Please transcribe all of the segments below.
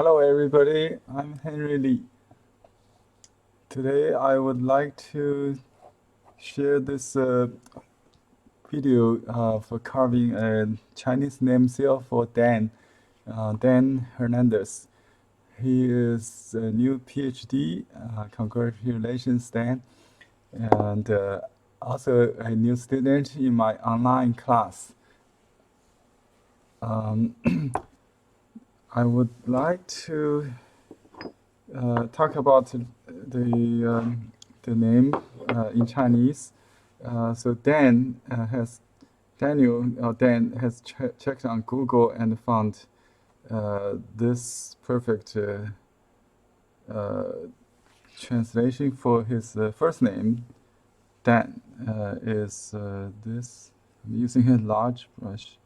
Hello, everybody. I'm Henry Lee. Today, I would like to share this video for carving a Chinese name seal for Dan, Dan Hernandez. He is a new PhD. Congratulations, Dan. And also a new student in my online class. I would like to talk about the name in Chinese. So Dan has checked on Google and found this perfect translation for his first name. Dan is this. I'm using a large brush.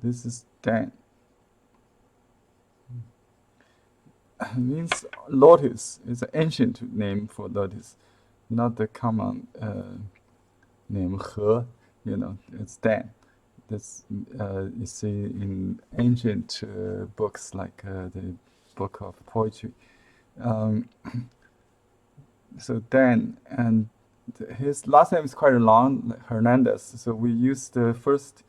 This is Dan. Means lotus. It's an ancient name for lotus, not the common name He. It's Dan. This you see in ancient books like the book of poetry. So Dan, and his last name is quite long, Hernandez. So we use the first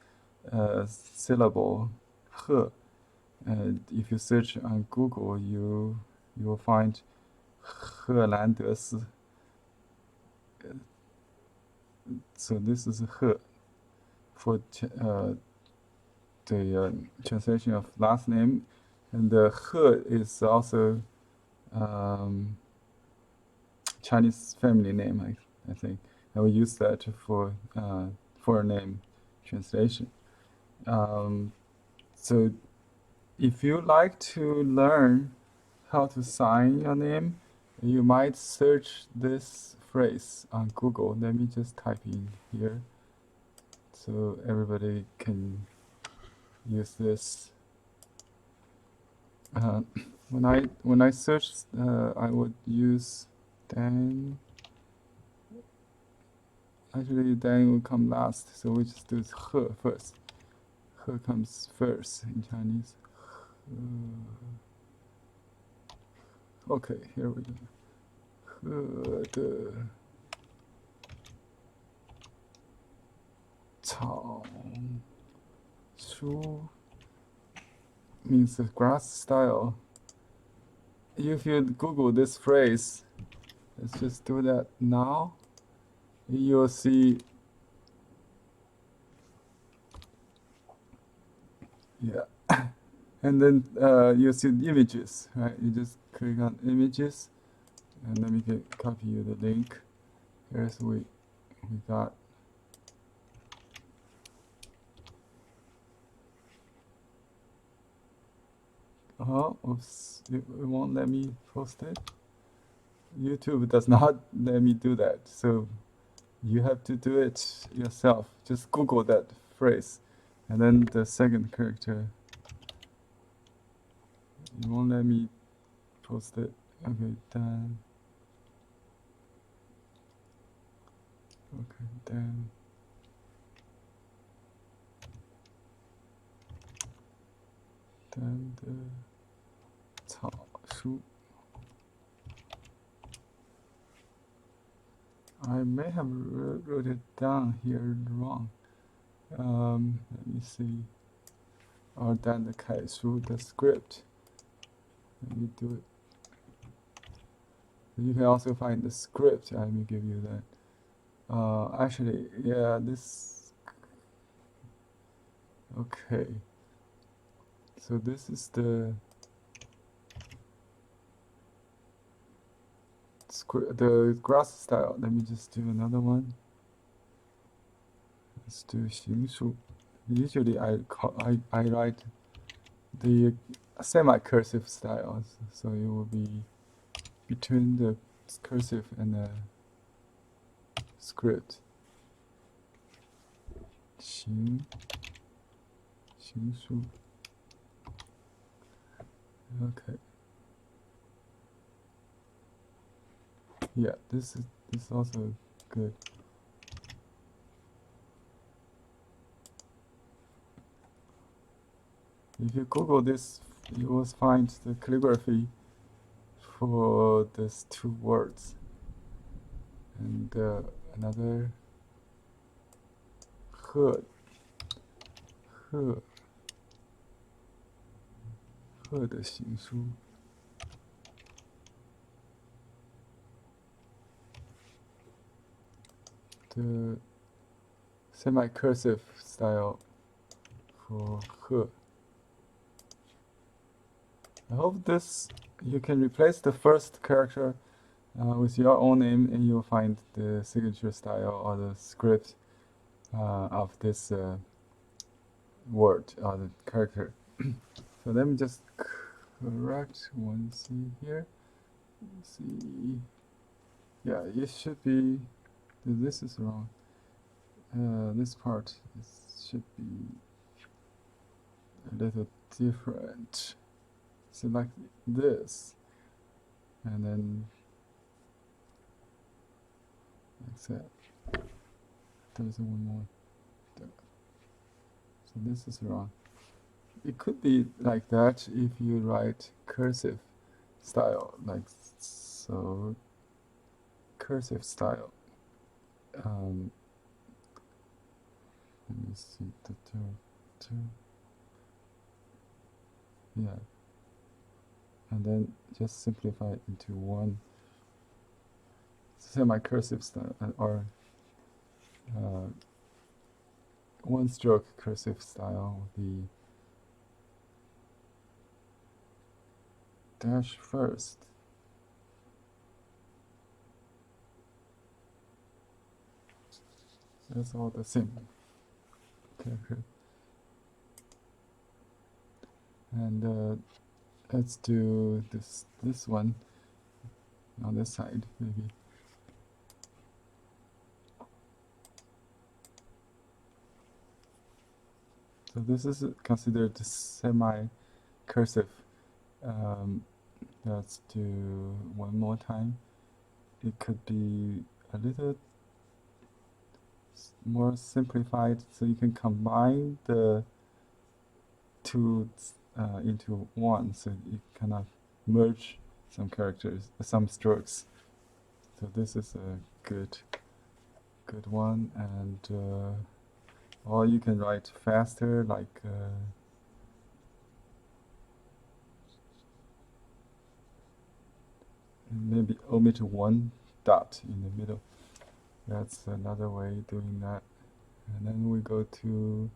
syllable He. If you search on Google, you will find Helandesi. So this is He for the translation of last name, and the He is also Chinese family name, I think. And we use that for foreign name translation. So if you like to learn how to sign your name, you might search this phrase on Google. Let me just type in here so everybody can use this. When I search, I would use Dan. Actually, Dan will come last, so we just do He first. He comes first in Chinese. Okay, here we go. He de Cao Shu means the grass style. If you Google this phrase, let's just do that now. You'll see, yeah, and then you'll see images, right? You just click on images, and let me copy you the link. Here's we got. Oh, oops! It won't let me post it. YouTube does not let me do that, so you have to do it yourself. Just Google that phrase, and then the second character. It won't let me post it. Okay, then. Okay, then. Then the Cao Shu. I may have wrote it down here wrong. Let me see. Or then the Kai Shu, the script. Let me do it. You can also find the script. I will give you that. Actually, yeah, this. Okay. So this is the grass style. Let me just do another one. Let's do 行书. Usually I write the semi-cursive styles, so it will be between the cursive and the script. 行书. Okay. Yeah, this is also good. If you Google this, you will find the calligraphy for these two words. And another 鹤的行书。The semi-cursive style for 鹤. I hope this you can replace the first character with your own name, and you'll find the signature style or the script of this word or the character. So let me just correct one C here. See, yeah, it should be. This is wrong. This part should be a little different. Select this, and then accept. There's one more. So this is wrong. It could be like that if you write cursive style, like so. Cursive style. Let me see the two. Yeah. And then just simplify it into one semi-cursive style or one stroke cursive style would be dash first. That's all the same. Okay. And let's do this one on this side maybe. So this is considered semi-cursive. Let's do one more time. It could be a little more simplified, so you can combine the two into one, so you kind of merge some characters, some strokes. So this is a good one, and or you can write faster, like maybe omit one dot in the middle. That's another way doing that. And then we go to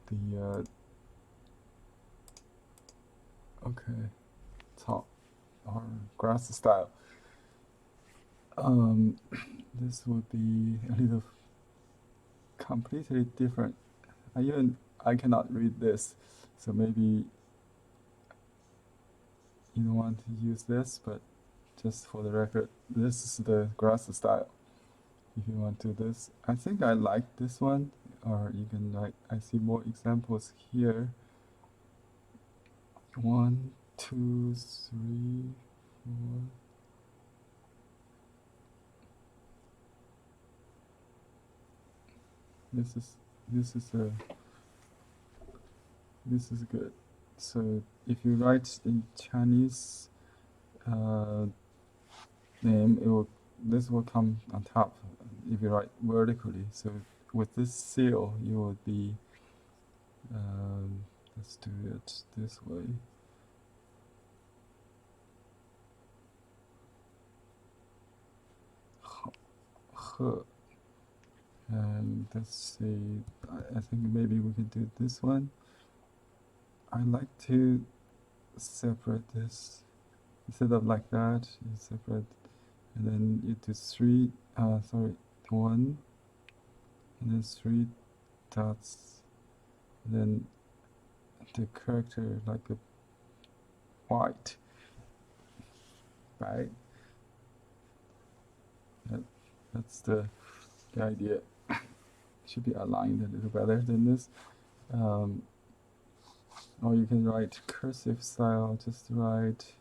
the top or grass style. This would be a little completely different. I cannot read this, so maybe you don't want to use this, but just for the record, this is the grass style. If you want to do this, I think I like this one, or you can write. I see more examples here. 1, 2, 3, 4. This is good. So if you write in Chinese name, this will come on top if you write vertically. So with this seal, you would be. Let's do it this way. He. And let's see, I think maybe we can do this one. I like to separate this instead of like that. You separate, and then you do 1, and then 3 dots, and then the character like a white, right? That's the idea. Should be aligned a little better than this. Or you can write cursive style, just write.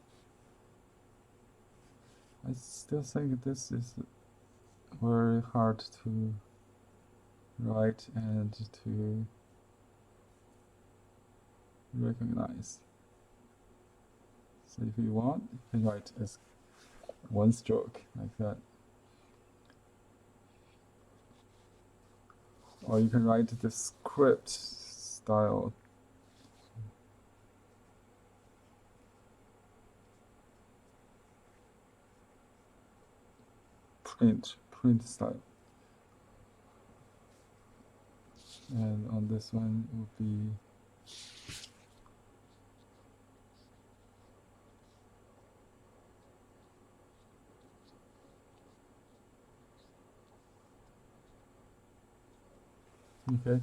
I still think this is very hard to write and to recognize. So if you want, you can write as one stroke like that. Or you can write the script style. Print style. And on this one will be okay.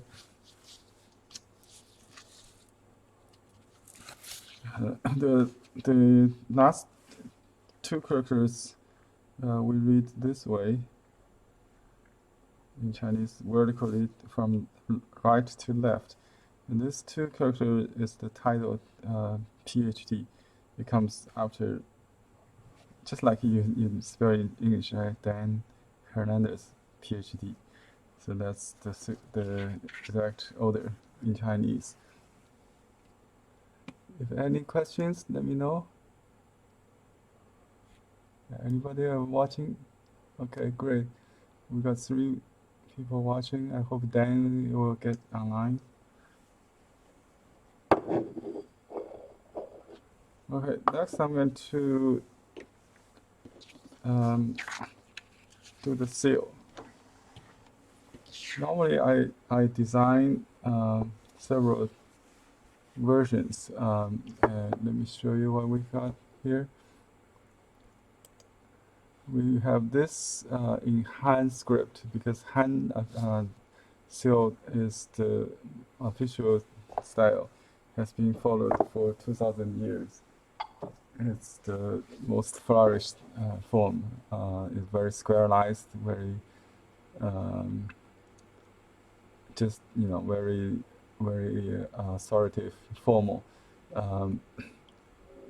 The last two characters we read this way in Chinese, vertically from right to left. And this two character is the title PhD. It comes after, just like you spell in English, right? Dan Hernandez, PhD. So that's the exact order in Chinese. If any questions, let me know. Anybody are watching? Okay, great. We got 3 people watching. I hope Dan will get online. Okay, next I'm going to do the seal. Normally I design several versions. Let me show you what we got here. We have this in Han script because Han seal is the official style, has been followed for 2,000 years. It's the most flourished form. It's very squareized, very just very authoritative, formal.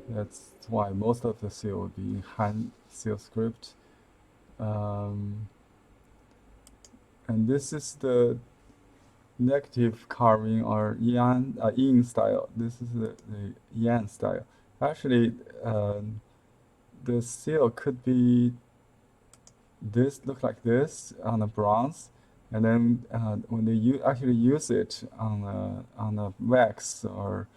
That's why most of the seal will be in Han seal script. And this is the negative carving or yin style. This is the yan style. Actually, the seal could be look like this on the bronze, and then when they actually use it on a wax or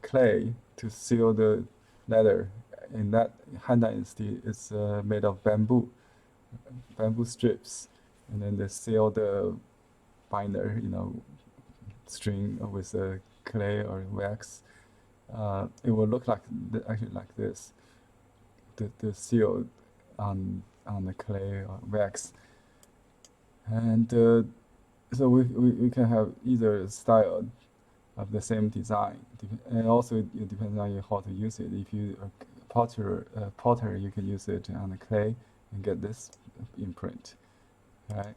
clay to seal the leather, in that Han Dynasty, it's made of bamboo strips, and then they seal the binder, string with clay or wax. It will look like actually like this, the seal on the clay or wax, and so we can have either style of the same design, and also it depends on you how to use it. If you are potter, you can use it on the clay and get this imprint, right?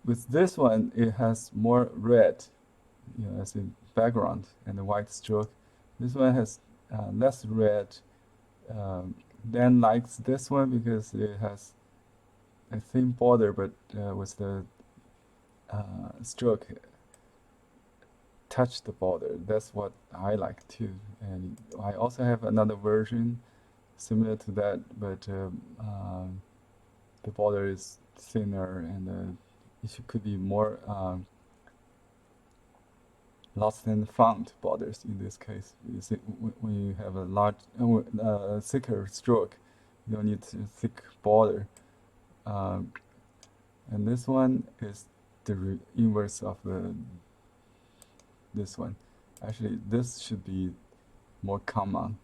With this one, it has more red, as a background and a white stroke. This one has less red. Dan likes this one because it has a thin border, but with the stroke touch the border. That's what I like too. And I also have another version similar to that, but the border is thinner, and it could be more lost in font borders in this case. You see, when you have a large, thicker stroke, you don't need a thick border. And this one is the inverse of this one. Actually, this should be more common.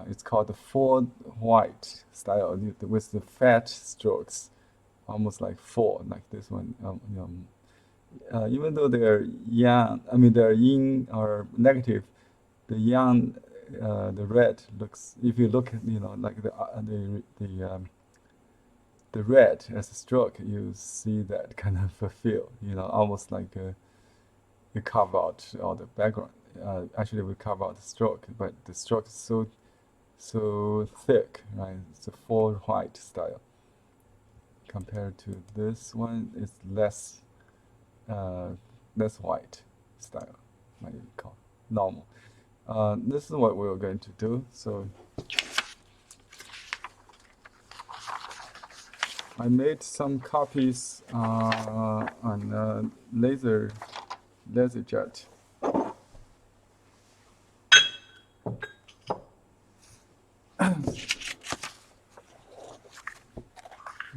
It's called the full white style with the fat strokes, almost like four, like this one. Even though they're yang, they're yin or negative, the yang, the red looks. If you look, like the red as a stroke, you see that kind of a feel. Almost like you carve out all the background. Actually, we carve out the stroke, but the stroke is so thick, right? It's a full white style. Compared to this one, it's less white. style, what you call normal. This is what we're going to do. So I made some copies on LaserJet.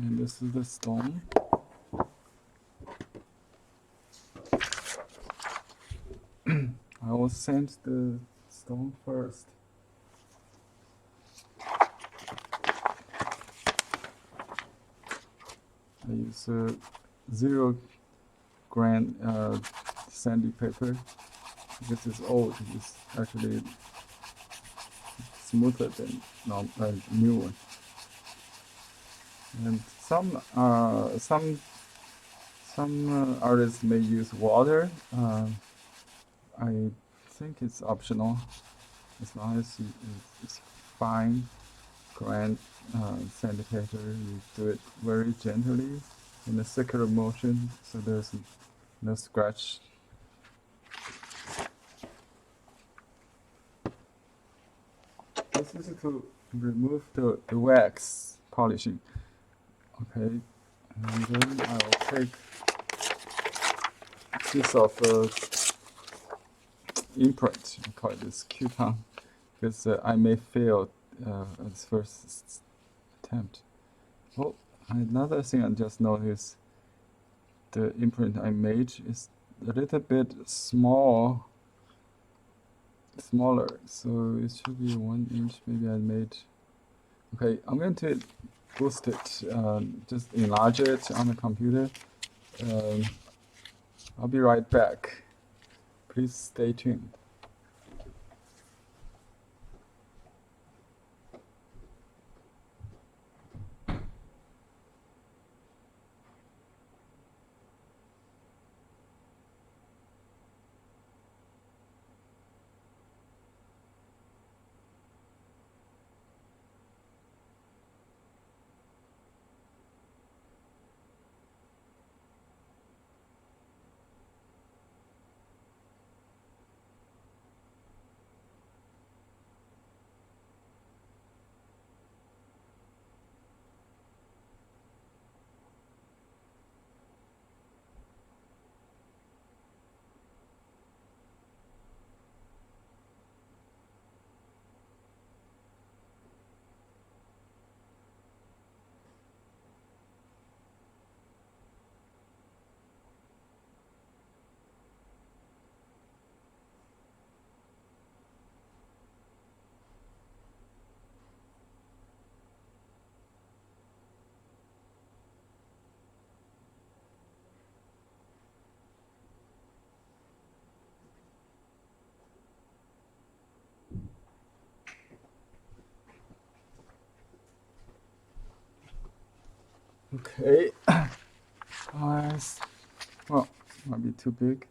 And this is the stone. I will sand the stone first. I use 0 grain sandy paper. This is old. It's actually smoother than new one. And some artists may use water. I think it's optional, as long as it's fine grain sandpaper. You do it very gently in a circular motion, so there's no scratch. This is to remove the wax polishing. Okay, and then I'll take a piece of imprint. I call it this coupon, because I may fail at first attempt. Oh, another thing I just noticed, the imprint I made is a little bit smaller, so it should be 1 inch. Maybe I made. Okay, I'm going to boost it, just enlarge it on the computer. I'll be right back. Please stay tuned. Okay. Well, might be too big.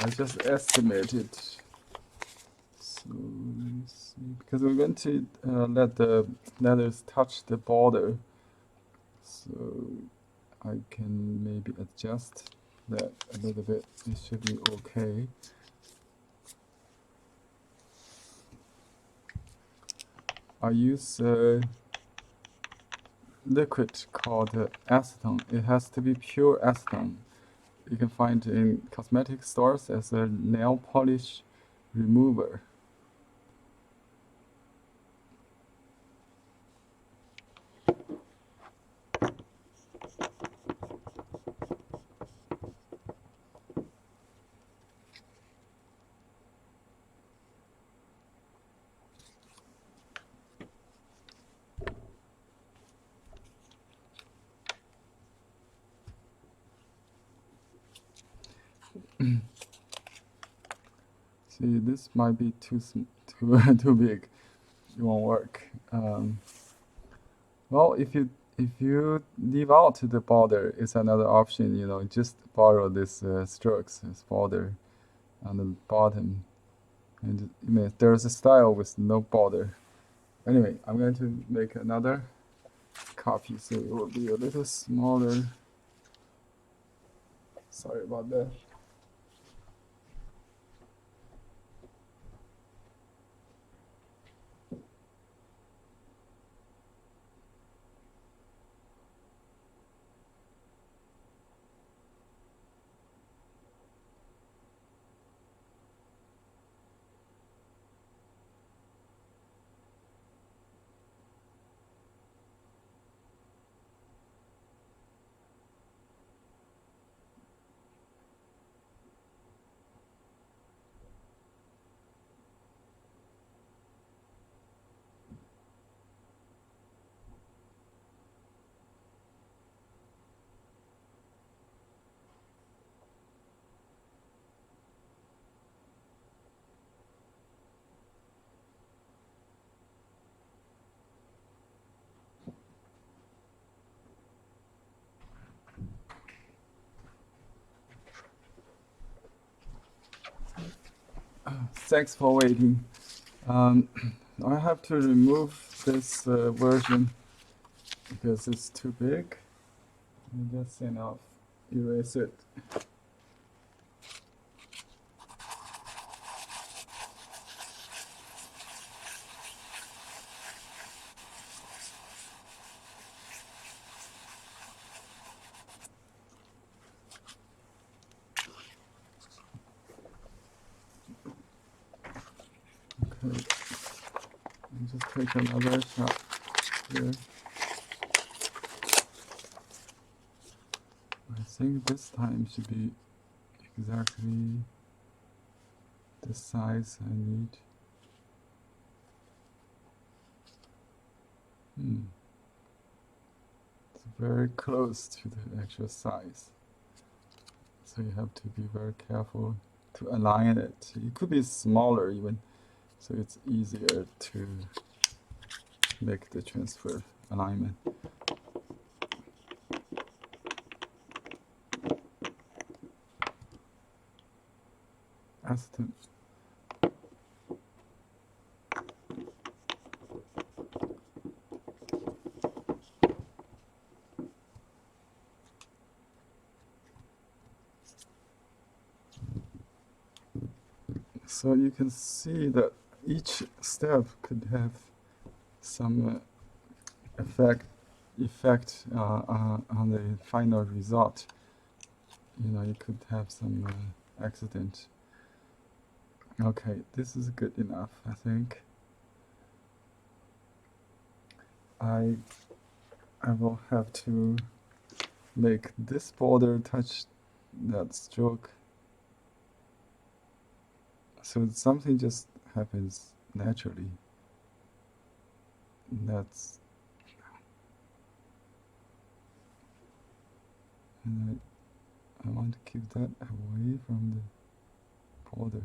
I just estimated. So let me see, because we're going to let the letters touch the border, so I can maybe adjust that a little bit. It should be okay. I use liquid called acetone. It has to be pure acetone. You can find it in cosmetic stores as a nail polish remover. See, this might be too big. It won't work. Well, if you if you leave out the border, it's another option. You know, just borrow this strokes, this border on the bottom, and I mean, there's a style with no border. Anyway, I'm going to make another copy, so it will be a little smaller. Sorry about that. Thanks for waiting. I have to remove this version because it's too big. Just enough. Erase it. Okay. And just take another shot here. I think this time should be exactly the size I need. It's very close to the actual size. So you have to be very careful to align it. It could be smaller even, so it's easier to make the transfer alignment. Aston. So you can see that each step could have some effect on the final result. You know, you could have some accident. Okay, this is good enough, I think. I will have to make this border touch that stroke. So something just happens naturally. That's, and I want to keep that away from the border.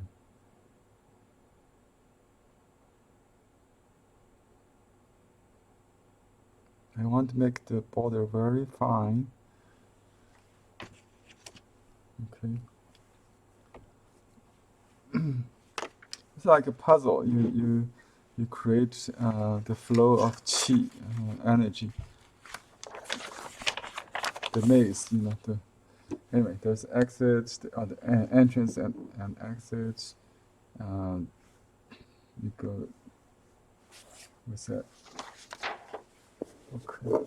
I want to make the border very fine. Okay. It's like a puzzle. You create the flow of qi, energy. The maze, you know. Anyway, there's exits, the entrance and exits. You go with that. Okay.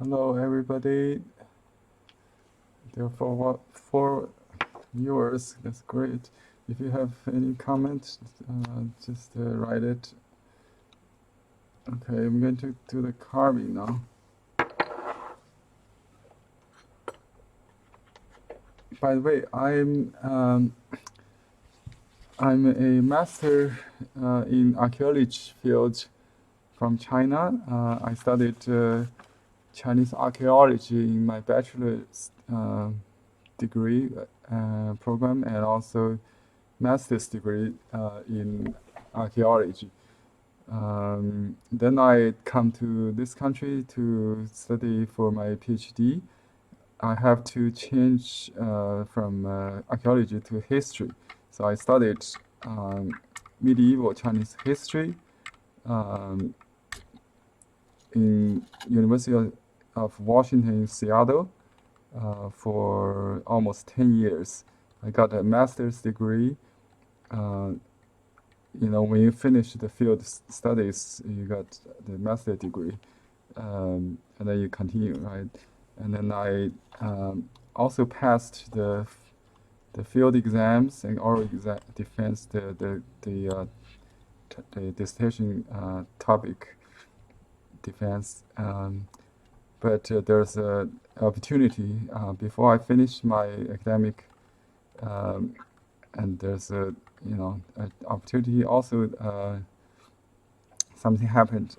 Hello, everybody. Therefore, what for viewers, that's great. If you have any comments, just write it. Okay, I'm going to do the carving now. By the way, I'm a master in archaeology field from China. I studied Chinese archaeology in my bachelor's degree program, and also master's degree in archaeology. Then I come to this country to study for my PhD. I have to change from archaeology to history. So I studied medieval Chinese history in University of Washington in Seattle for almost 10 years. I got a master's degree. When you finish the field studies, you got the master's degree, and then you continue, right? And then I also passed the field exams and oral exam defense the dissertation topic defense. But there's an opportunity before I finish my academic, and there's an opportunity also. Something happened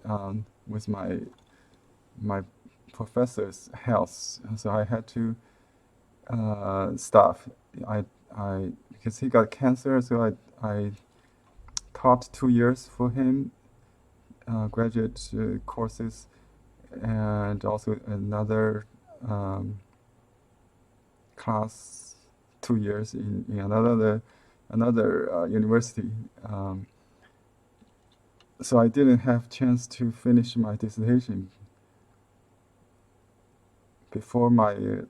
with my professor's health, so I had to stop. Because he got cancer, so I taught 2 years for him, graduate courses, and also another class 2 years in another university. So I didn't have chance to finish my dissertation before my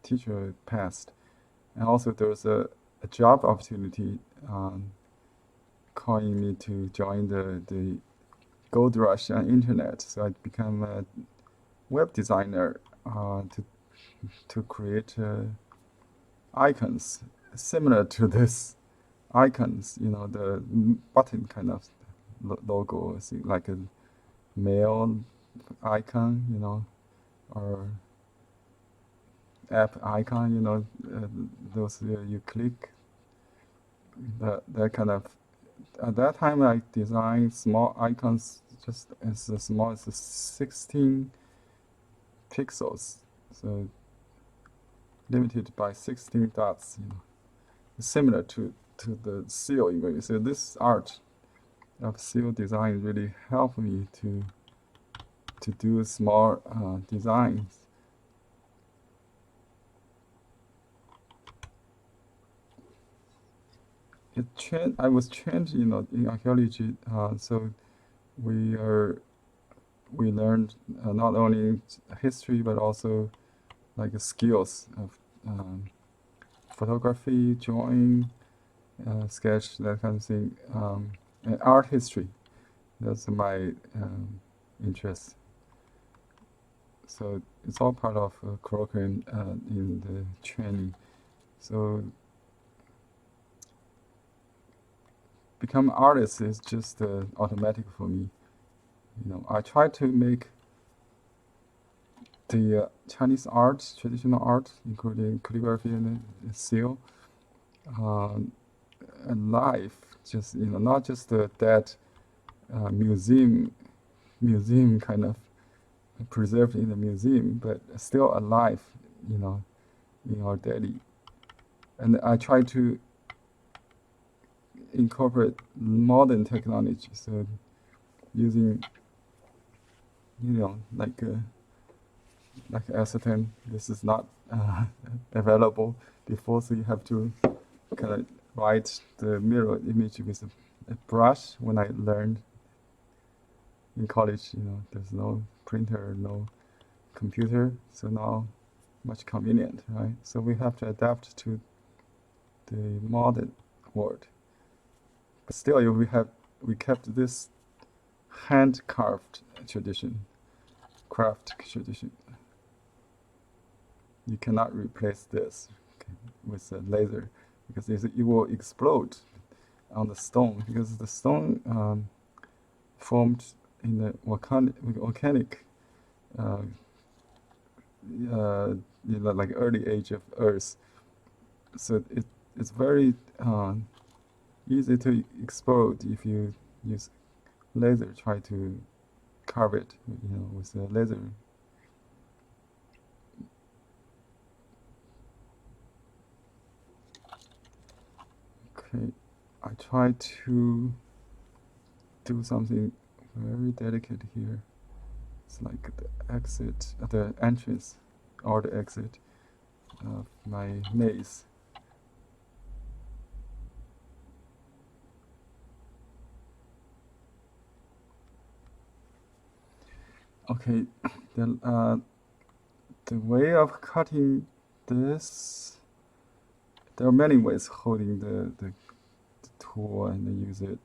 teacher passed. And also there was a job opportunity calling me to join the gold rush on internet. So I became a web designer to create icons similar to this icons, the button kind of logo, like a mail icon, or app icon, those you click. That kind of. At that time, I designed small icons, just as small as 16 pixels, so limited by 16 dots. Similar to the seal image. So this art of seal design really helped me to do small designs. I was trained, in archaeology, so we learned not only history but also like skills of photography, drawing, sketch, that kind of thing, and art history. That's my interest. So it's all part of curriculum in the training. So become artist is just automatic for me. I try to make the Chinese art, traditional art, including calligraphy and seal, alive. Just not just that museum kind of preserved in the museum, but still alive, in our daily. And I try to incorporate modern technology, so using, like acetone. This is not available before, so you have to kind of write the mirror image with a brush. When I learned in college, there's no printer, no computer, so now much convenient, right? So we have to adapt to the modern world. But still, we kept this hand-carved tradition, craft tradition. you cannot replace this, okay, with a laser, because it will explode on the stone, because the stone formed in the volcanic like early age of Earth. So it's very easy to explode if you use laser, try to carve it, with a laser. Okay, I try to do something very delicate here. It's like the exit, the entrance, or the exit of my maze. Okay, the way of cutting this, there are many ways holding the tool and use it.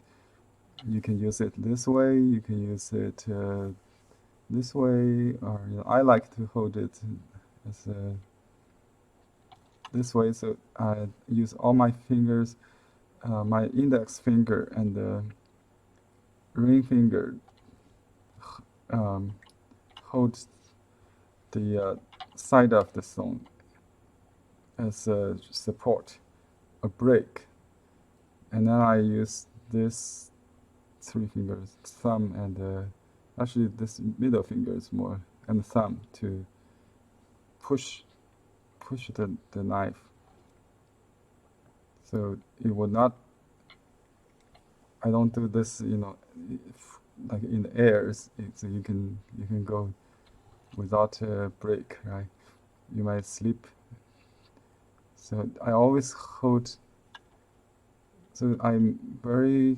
You can use it this way, you can use it this way, or I like to hold it as this way. So I use all my fingers, my index finger and the ring finger hold the side of the stone as a support, a break, and then I use this 3 fingers, thumb and actually this middle finger is more, and thumb to push the knife, so it will not. I don't do this, like in the air. So you can go without a break, right? You might slip. So I always hold. So I'm very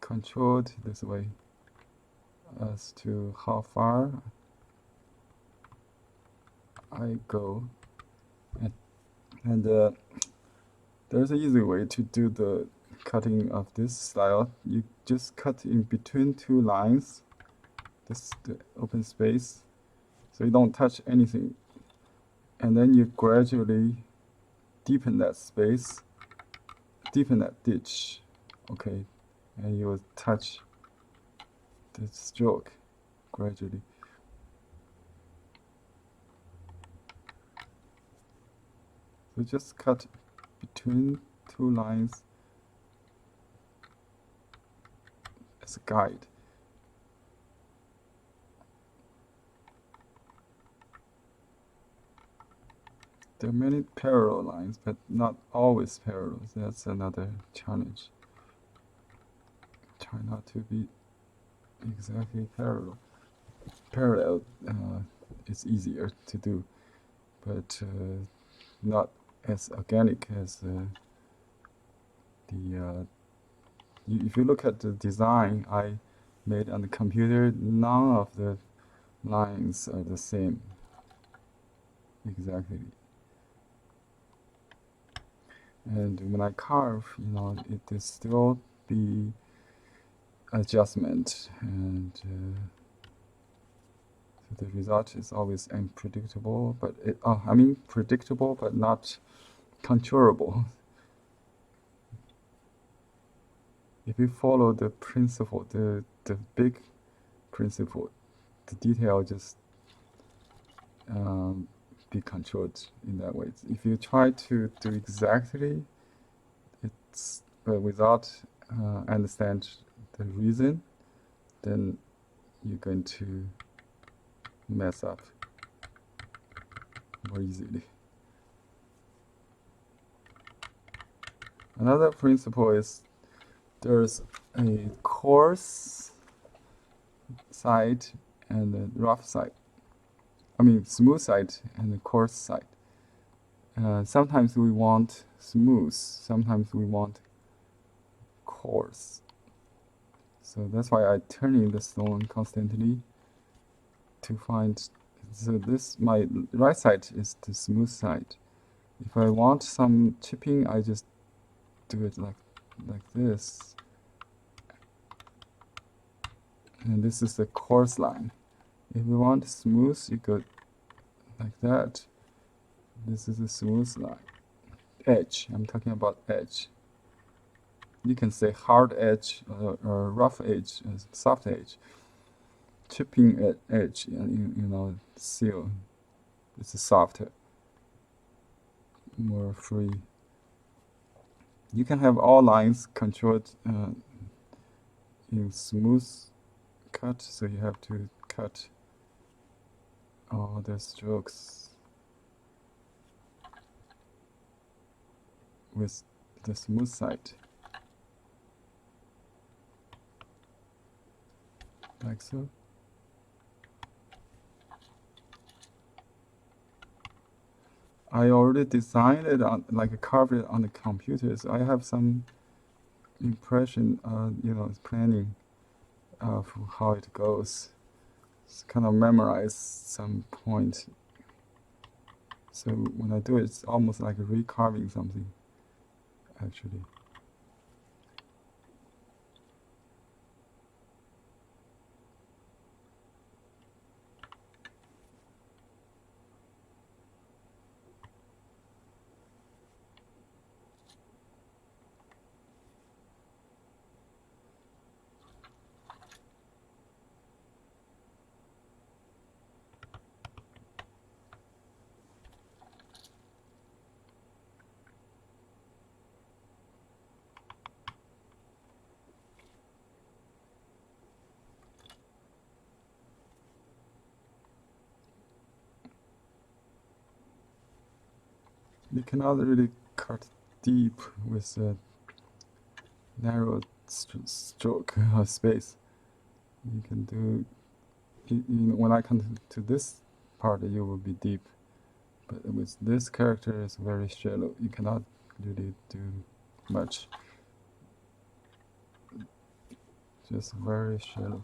controlled this way as to how far I go, and there's an easy way to do the cutting of this style. You just cut in between 2 lines, the open space, so you don't touch anything, and then you gradually deepen that space, deepen that ditch, okay, and you will touch the stroke gradually. So just cut between 2 lines as a guide. There are many parallel lines, but not always parallel. That's another challenge. Try not to be exactly parallel. Parallel is easier to do, but not as organic as if you look at the design I made on the computer, none of the lines are the same exactly. And when I carve, it will still be adjustment, and so the result is always unpredictable, but predictable but not controllable. If you follow the principle, the big principle, the detail just be controlled in that way. If you try to do exactly, but without understand the reason, then you're going to mess up more easily. Another principle is there's a coarse side and a rough side. Smooth side and a coarse side. Sometimes we want smooth, sometimes we want coarse. So that's why I turning the stone constantly to find. So my right side is the smooth side. If I want some chipping, I just do it like this. And this is the coarse line. If you want smooth, you go like that. This is a smooth line. Edge, I'm talking about edge. You can say hard edge, or rough edge, soft edge. Chipping edge, you know, seal. It's softer, more free. You can have all lines controlled in smooth cut, so you have to cut all the strokes with the smooth side, like so. I already designed it on, like, carved it on the computer, so I have some impression, you know, planning of how it goes. It's kind of memorize some point. So when I do it, it's almost like recarving something, actually. You cannot really cut deep with a narrow stroke or space. You can do, when I come to this part, you will be deep. But with this character, it's very shallow. You cannot really do much. Just very shallow.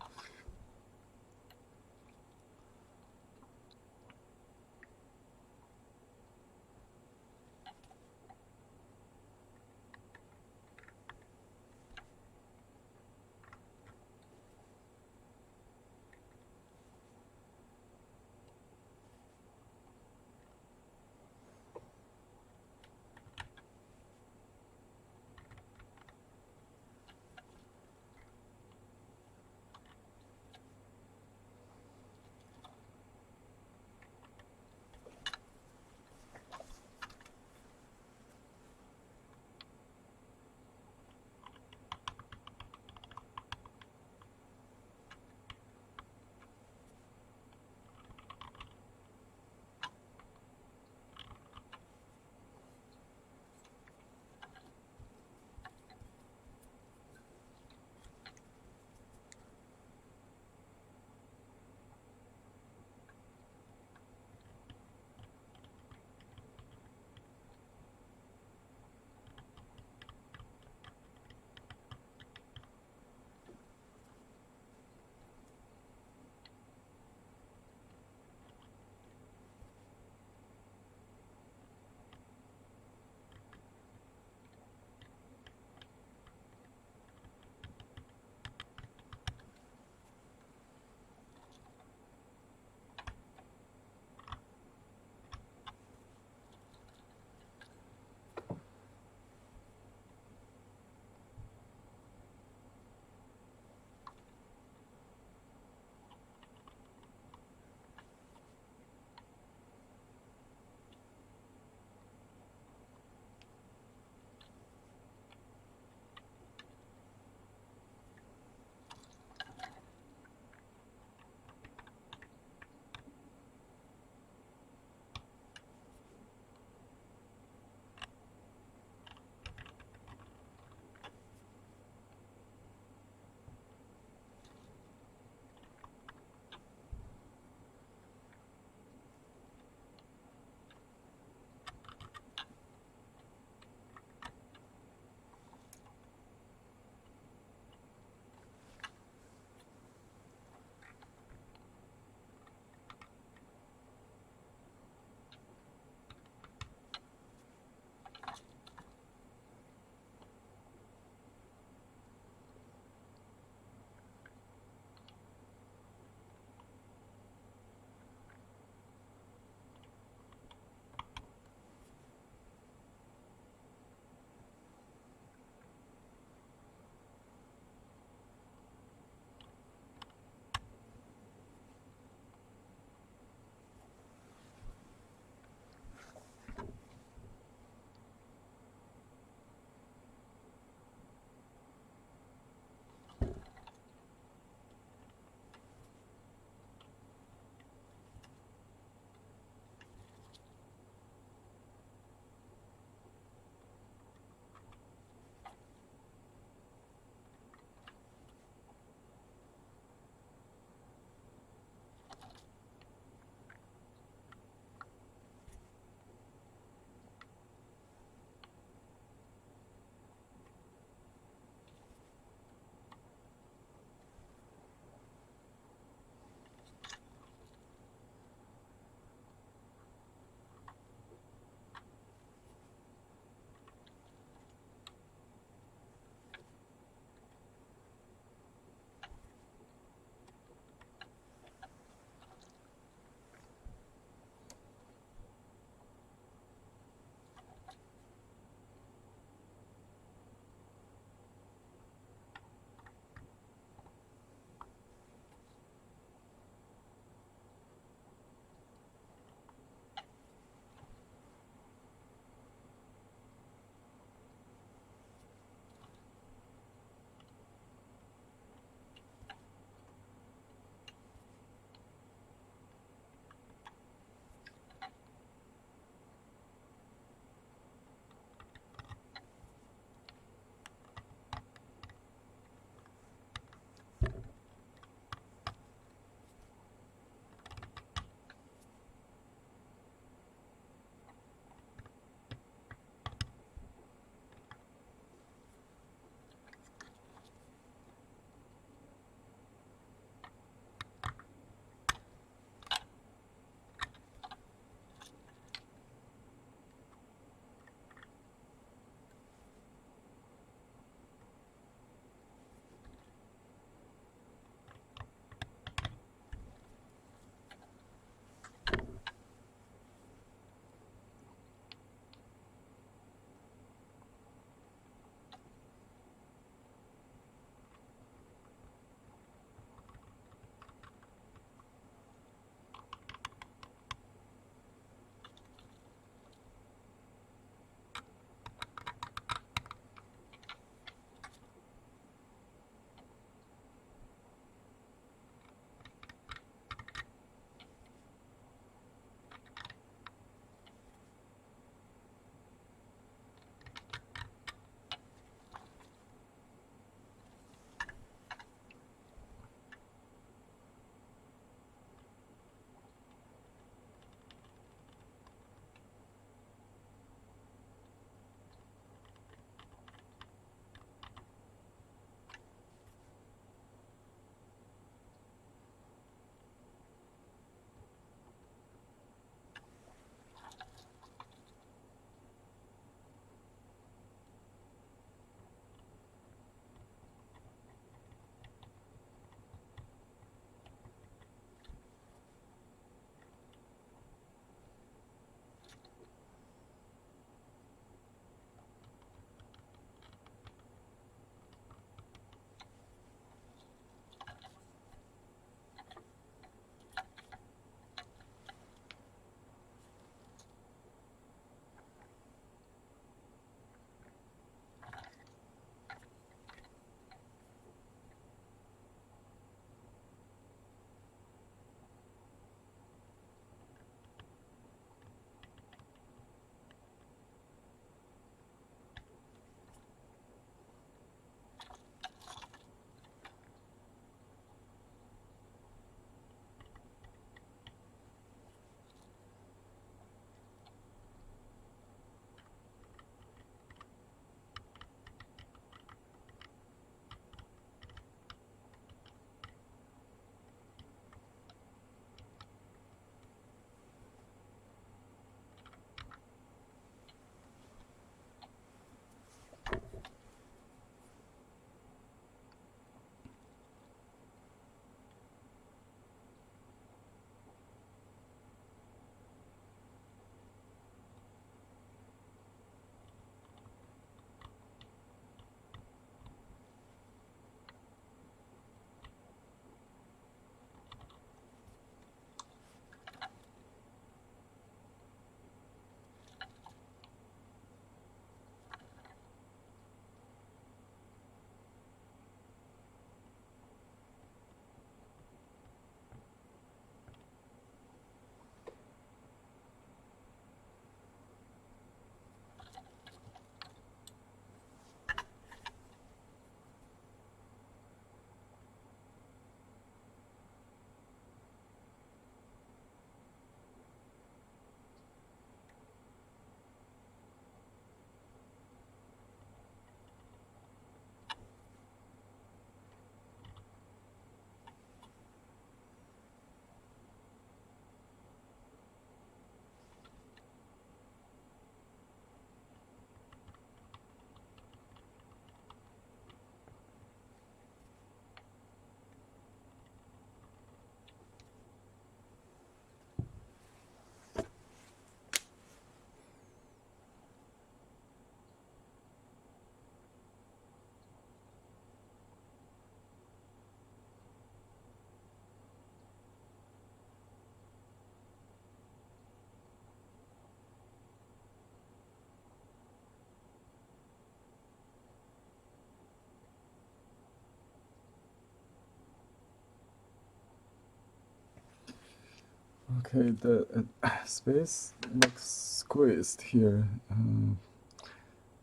Okay, the space looks squeezed here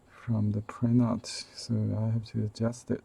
from the printout, so I have to adjust it.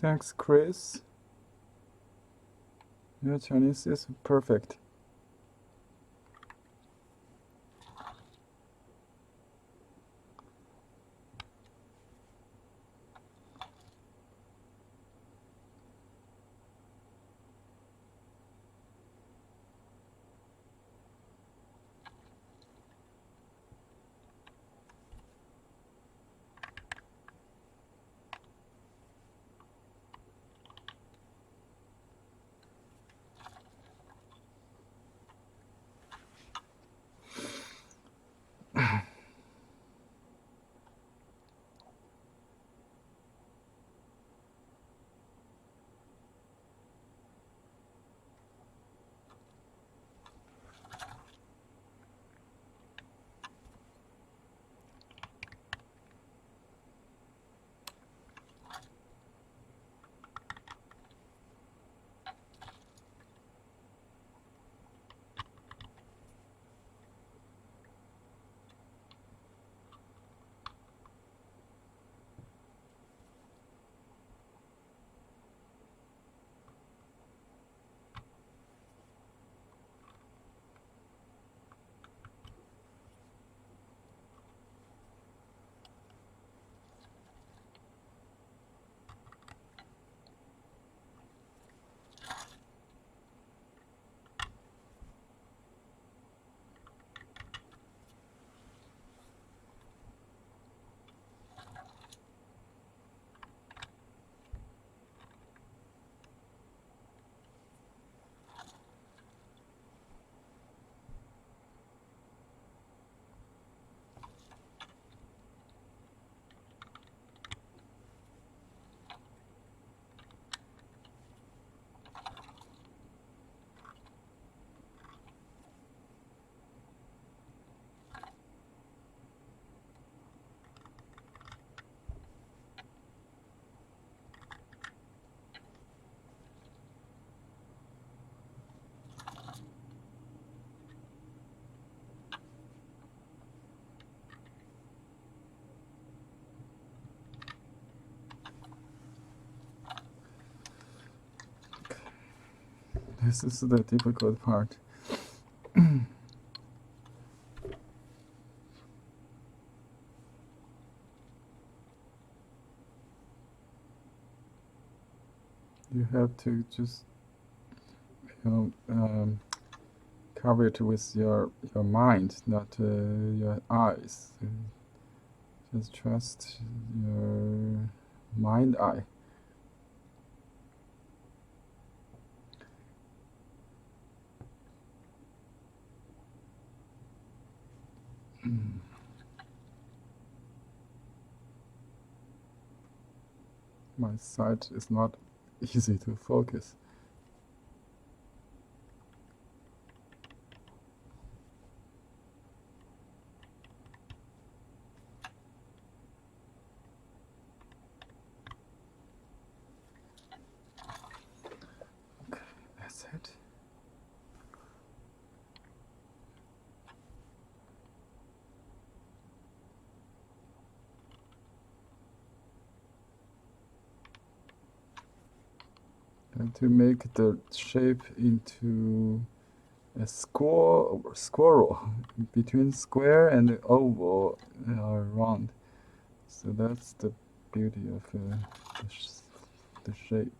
Thanks, Chris. Your Chinese is perfect. This is the difficult part. You have to just, cover it with your mind, not your eyes. Just trust your mind eye. My sight is not easy to focus. Okay, that's it. And to make the shape into a squirrel between square and oval are round. So that's the beauty of the shape.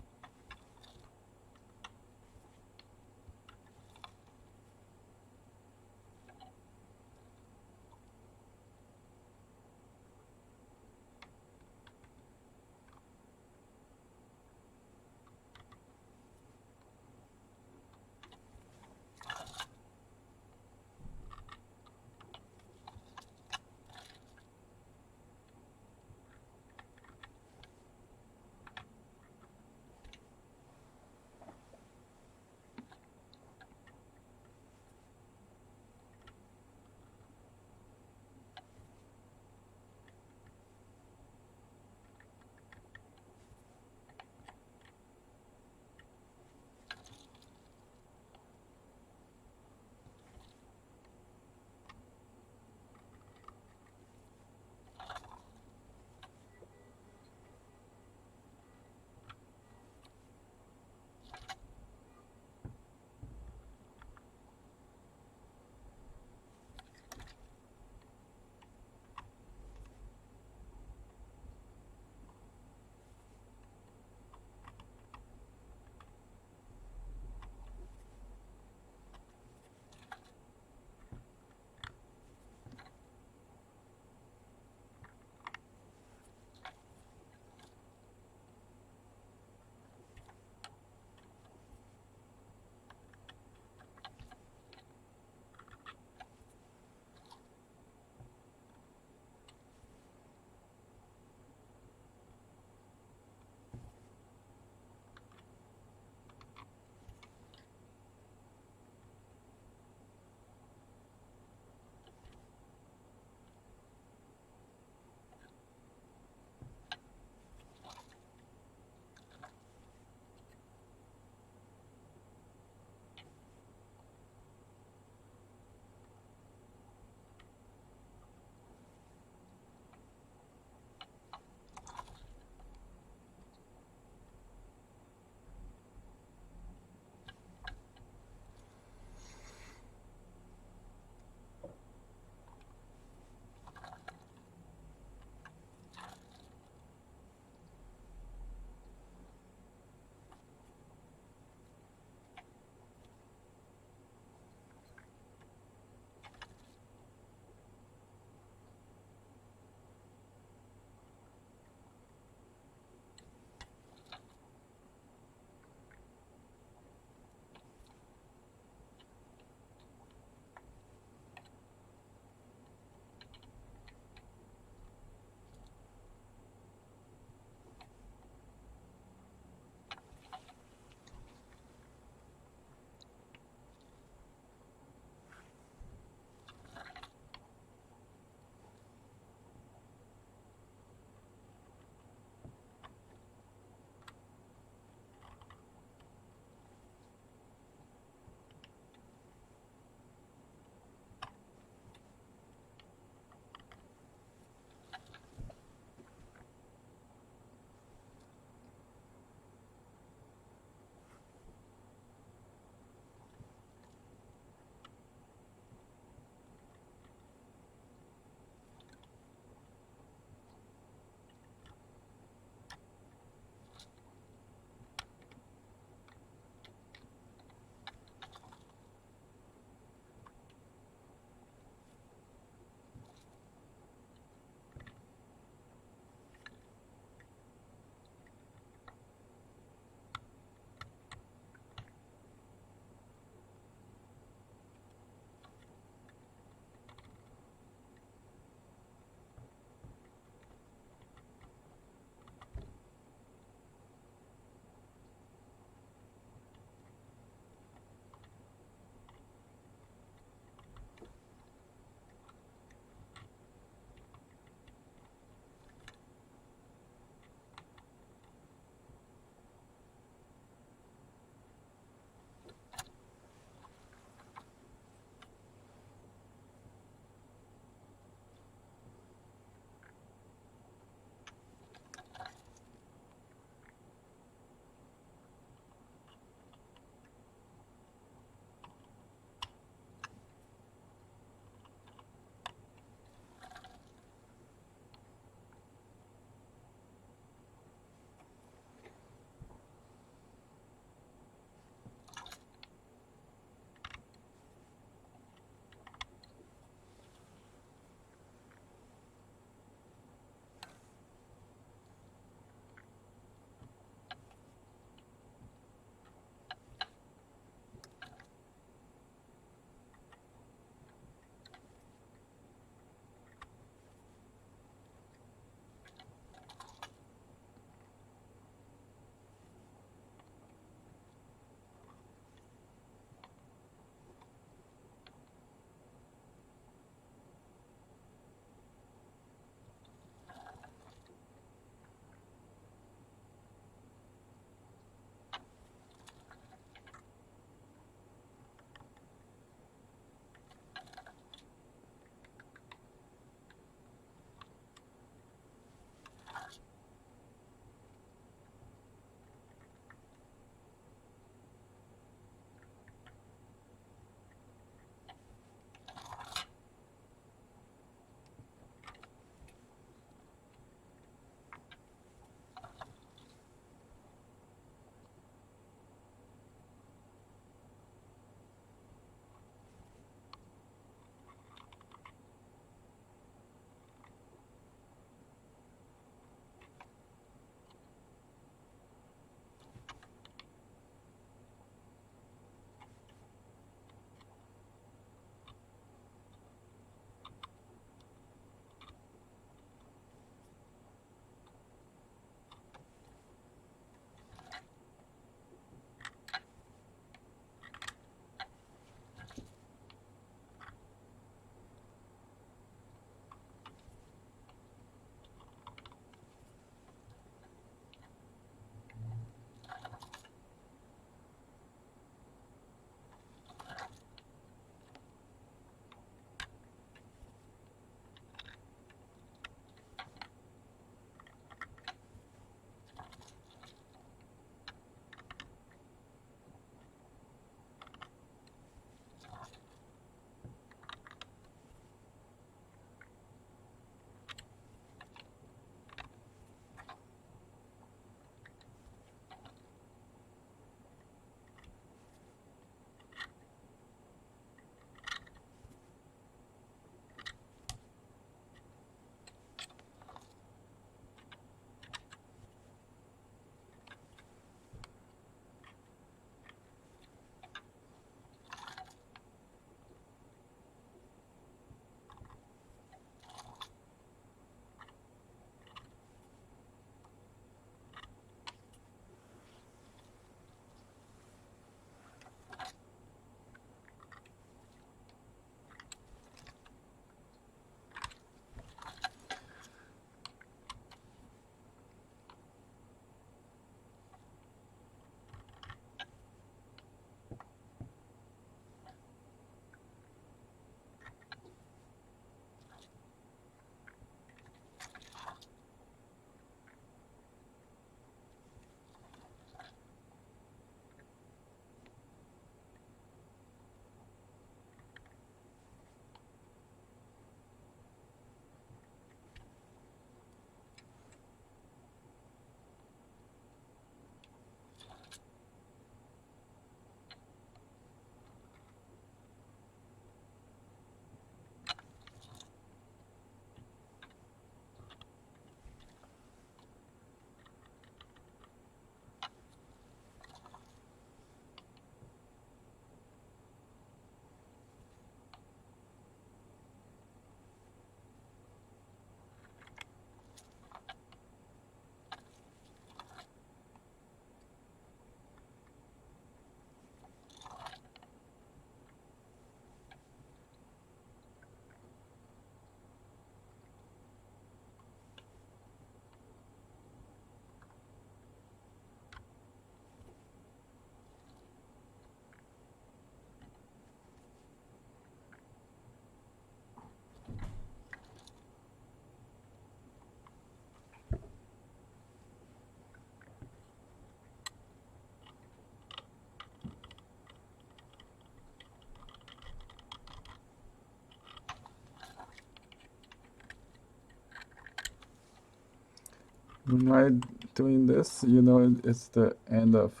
When I'm doing this, you know, it's the end of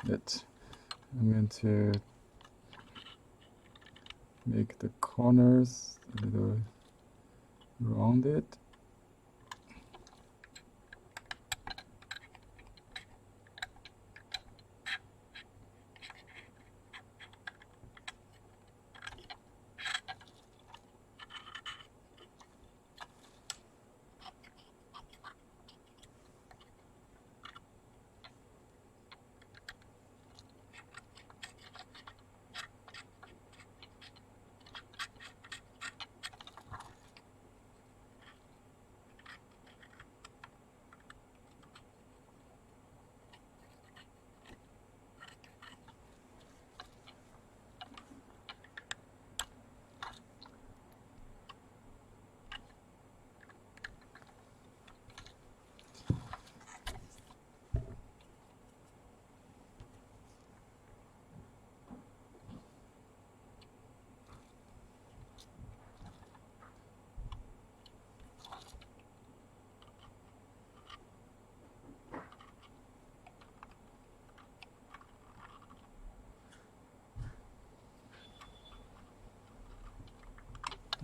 it. I'm going to make the corners a little rounded.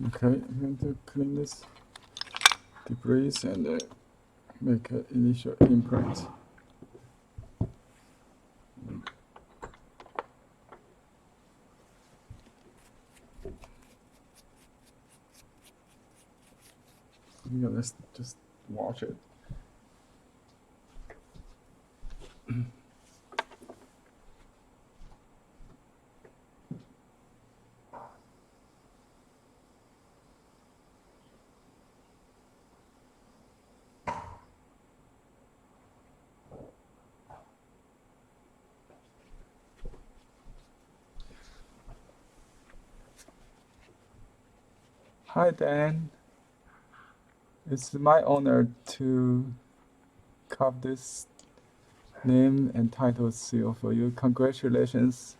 Okay, I'm going to clean this debris and make an initial imprint. Yeah, let's just watch it. Hi, Dan. It's my honor to carve this name and title seal for you. Congratulations.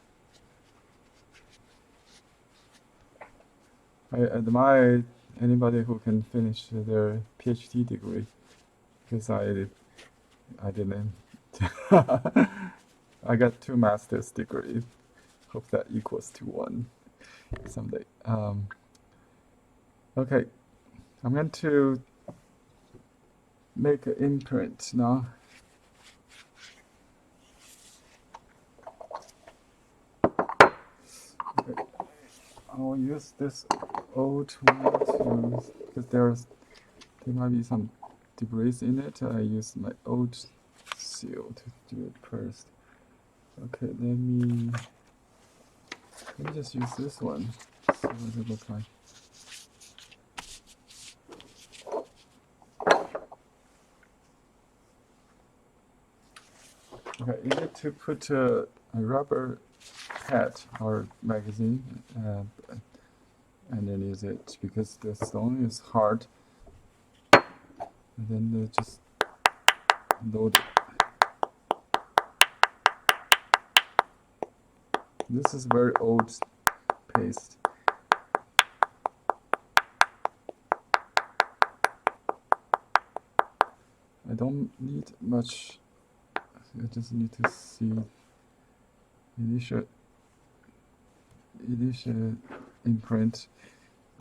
I admire anybody who can finish their PhD degree because I didn't. I got 2 master's degrees. Hope that equals to 1 someday. Okay, I'm going to make an imprint now. Okay. I'll use this old one to, because there might be some debris in it. I use my old seal to do it first. Okay, let me just use this one. See what it looks like. Okay, you need to put a rubber pad or magazine underneath it because the stone is hard. And then just load it. This is very old paste. I don't need much. I just need to see initial imprint,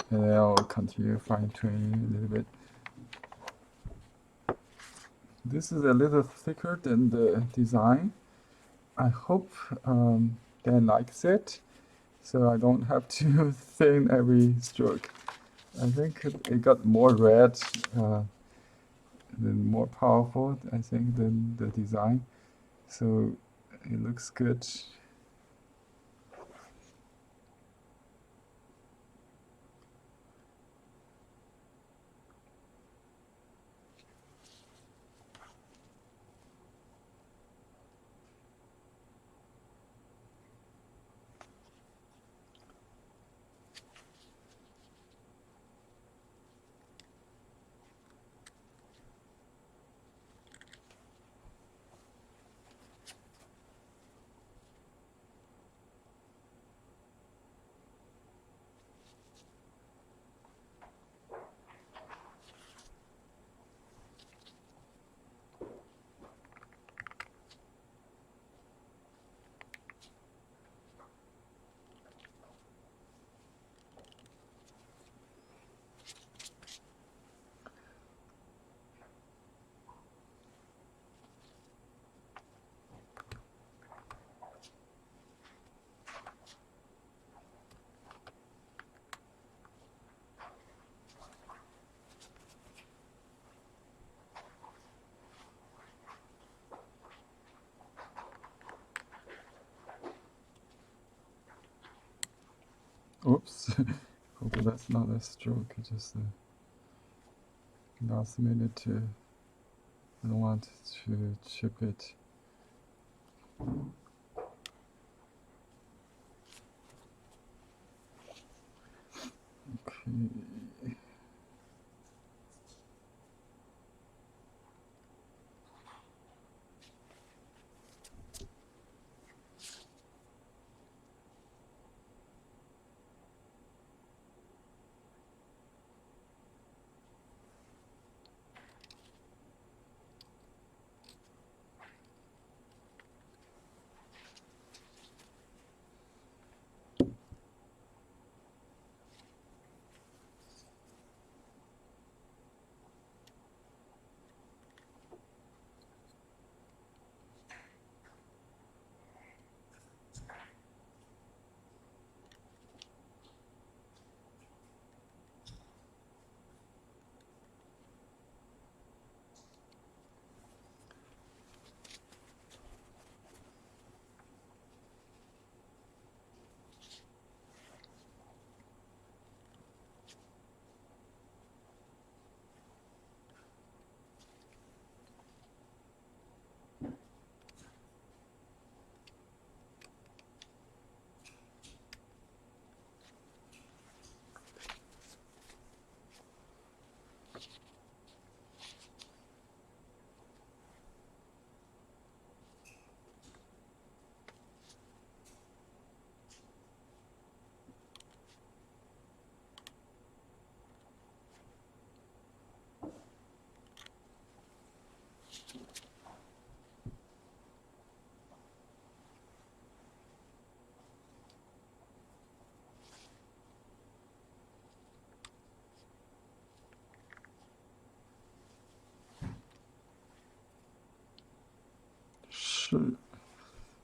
and then I'll continue fine-tuning a little bit. This is a little thicker than the design. I hope Dan likes it, so I don't have to thin every stroke. I think it got more red, and more powerful, I think, than the design. So it looks good. Oops. Hope that's not a stroke. Just last minute. I don't want to chip it. Okay.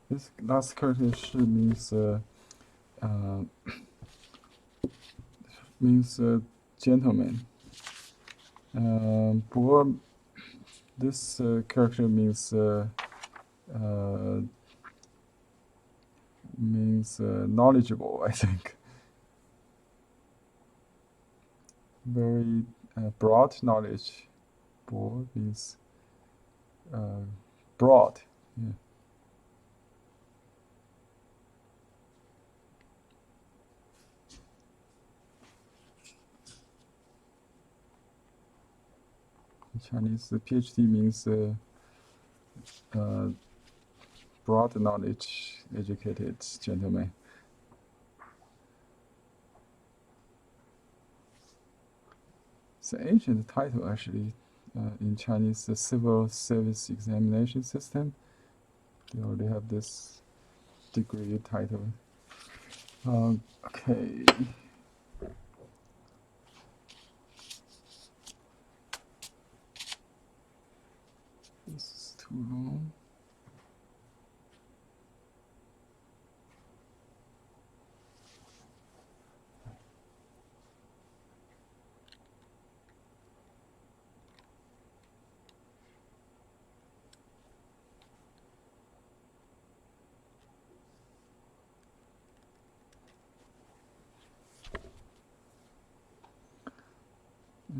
This last character 是 means gentleman. 不过 this character means knowledgeable, I think. Very broad knowledge. 博 means broad. Yeah. In Chinese, PhD means broad knowledge, educated gentleman. It's an ancient title, actually. In Chinese, the civil service examination system, they already have this degree title. Okay. This is too long.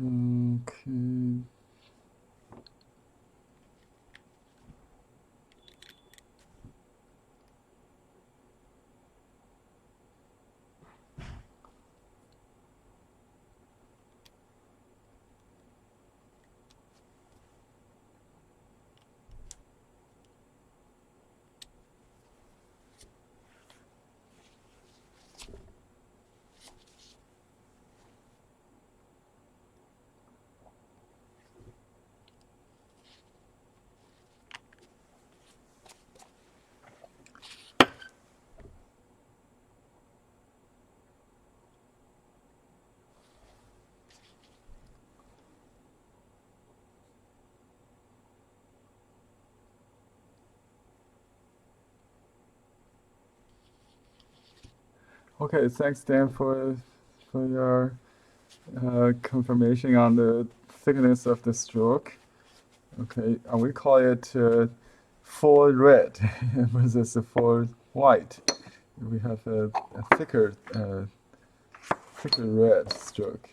Okay. Okay, thanks Dan for your confirmation on the thickness of the stroke. Okay, we call it full red versus full white. We have a thicker Take a red stroke.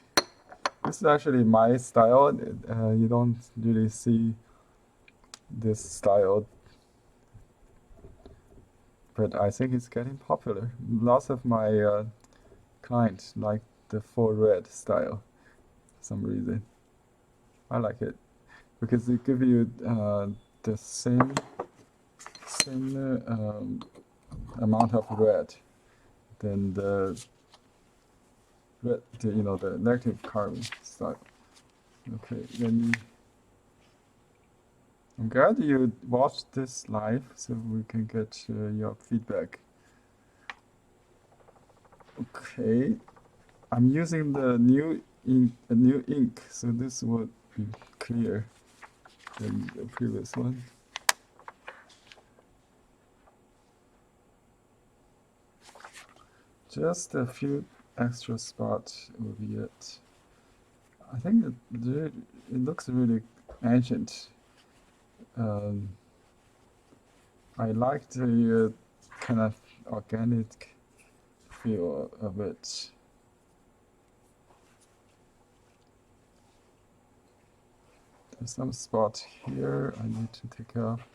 This is actually my style. You don't really see this style, but I think it's getting popular. Lots of my clients like the full red style for some reason. I like it because it gives you the same amount of red than the red, the negative carbon style. Okay, then I'm glad you watched this live so we can get your feedback. Okay, I'm using the new ink, so this would be clear than the previous one. Just a few extra spots will be it. I think it looks really ancient. I like the kind of organic feel of it. There's some spot here I need to take off.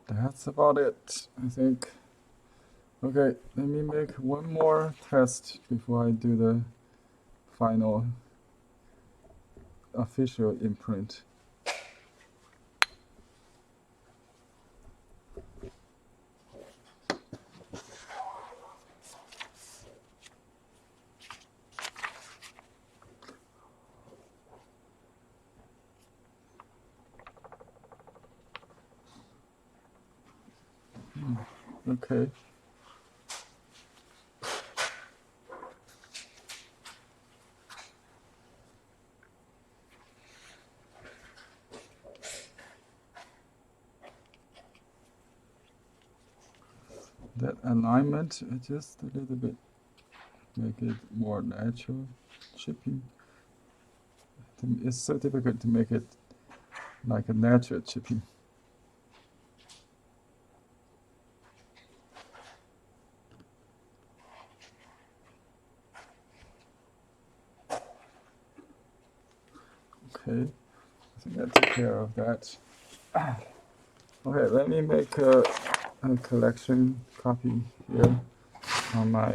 That's about it, I think. Okay, let me make one more test before I do the final official imprint. Okay. That alignment, just a little bit, make it more natural chipping. It's so difficult to make it like a natural chipping. Okay, I think I took care of that. Okay, let me make a collection copy here on my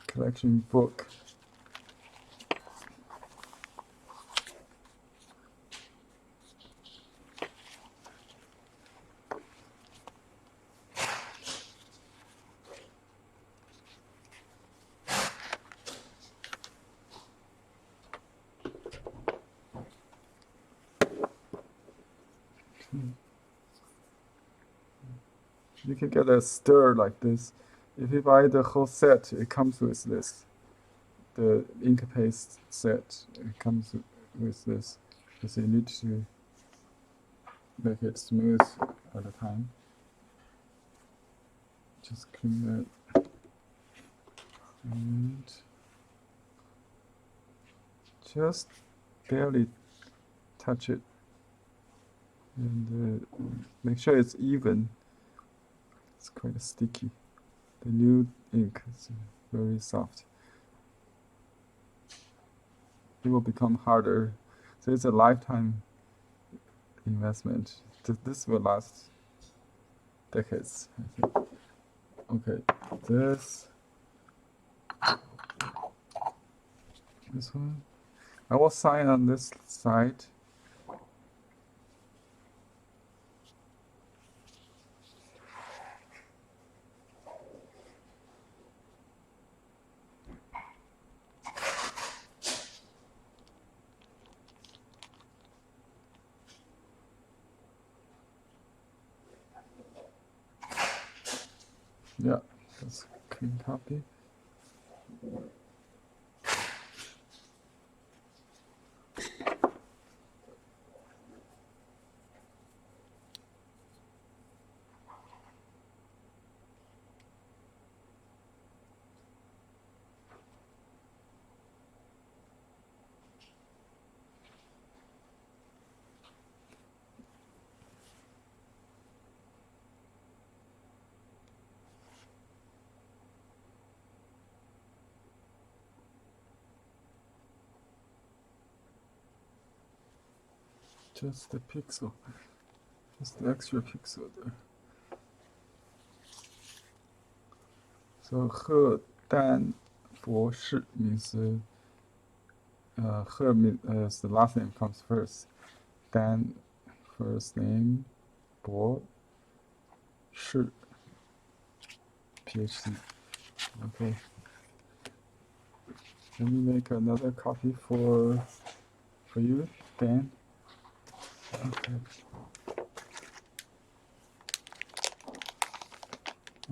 collection book. You can get a stir like this. If you buy the whole set, it comes with this. The ink paste set, it comes with this. So you need to make it smooth all the time. Just clean that. And just barely touch it. And make sure it's even. It's quite sticky. The new ink is very soft. It will become harder. So it's a lifetime investment. This will last decades, I think. Okay, this one. I will sign on this side. Yeah, Let's clean copy. Just the pixel, just the extra pixel there. So 贺丹博士 means He means the last name comes first. Dan first name, 博士 PhD. Okay. Let me make another copy for you, Dan. Okay.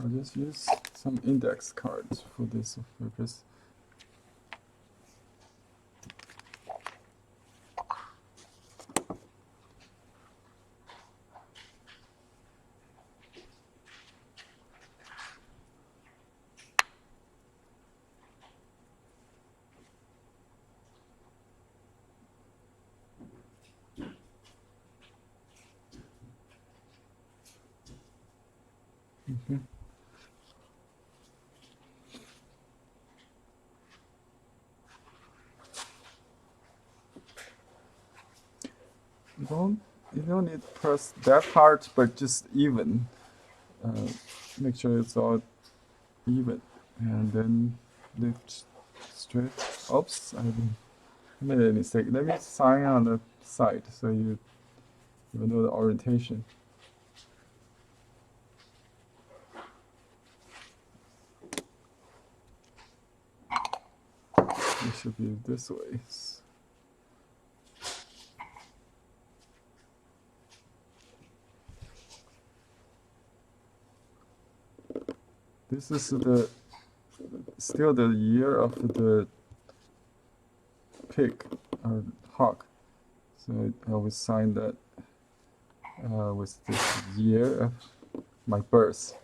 I'll just use some index cards for this purpose. Okay. You don't need to press that hard, but just even. Make sure it's all even, and then lift straight. Oops, I made a mistake. Let me sign on the side so you know the orientation. It should be this way. This is still the year of the pig or hawk. So I always sign that with this year of my birth.